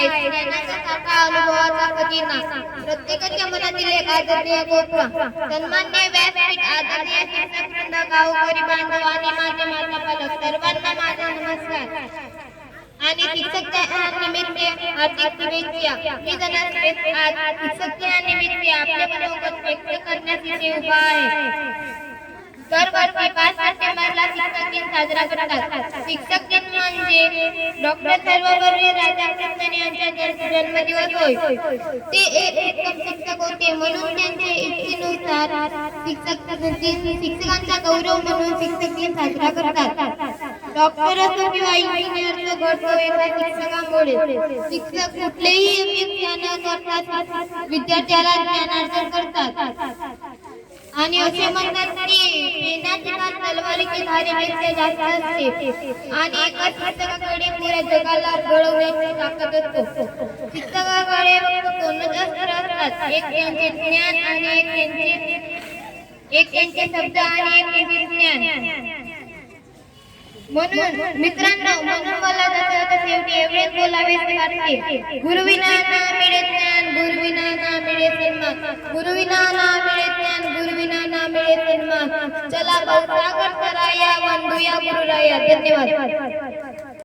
आहे ज्ञानाचा साठा अनुभवाचा खजिना प्रत्येकाच्या मनातील एक आदरणीय कोपरा सन्मान्य व्यासपीठ आदरणीय शिक्षक वृंद गावकरी बांधव आणि माझे माता पालक सर्वांना माझा नमस्कार आणि शिक्षक दिनानिमित्त हार्दिक शुभेच्छा। मी धनश्री आज शिक्षक दिनानिमित्त आपले मनोगत व्यक्त करण्यास इथे उभा आहे। दरवर्षी 5 सप्टेंबरला शिक्षक दिन साजरा करतात। शिक्षक दिन म्हणजे डॉक्टर सर्वपल्ली राधाकृष्णन यांचा जन्मदिवस होय। ते एक उत्तम शिक्षक होते म्हणून त्यांच्या इच्छेनुसार शिक्षकांचा गौरव म्हणून शिक्षक दिन साजरा करतात। डॉक्टर असो किंवा इंजिनियरचा घडतो एका शिक्षकामुळे। शिक्षक कुठलेही अपेक्षा न करता विद्यार्थ्याला ज्ञानार्जन करतात आणि असे म्हणतात की पेनाची धार तलवारीच्या धारेपेक्षा जास्त असते आणि एका शिक्षकाकडे पुऱ्या जगाला घडवण्याची ताकद असते। शिक्षकाकडे दोनच अस्त्र असतात, एक त्यांचे ज्ञान आणि एक त्यांचे शब्द आणि एक त्यांचे ज्ञान। म्हणून मित्रांनो मला शेवटी एवढेच बोलावेसे वाटते। गुरुविना ना मिळे ज्ञान, गुरुविना ना मिळे सन्मान, गुरुविना ना मिळे ज्ञान, गुरुविना ना मिळे सन्मान। चला भाऊ सागर कराया वंदूया गुरुराया। धन्यवाद।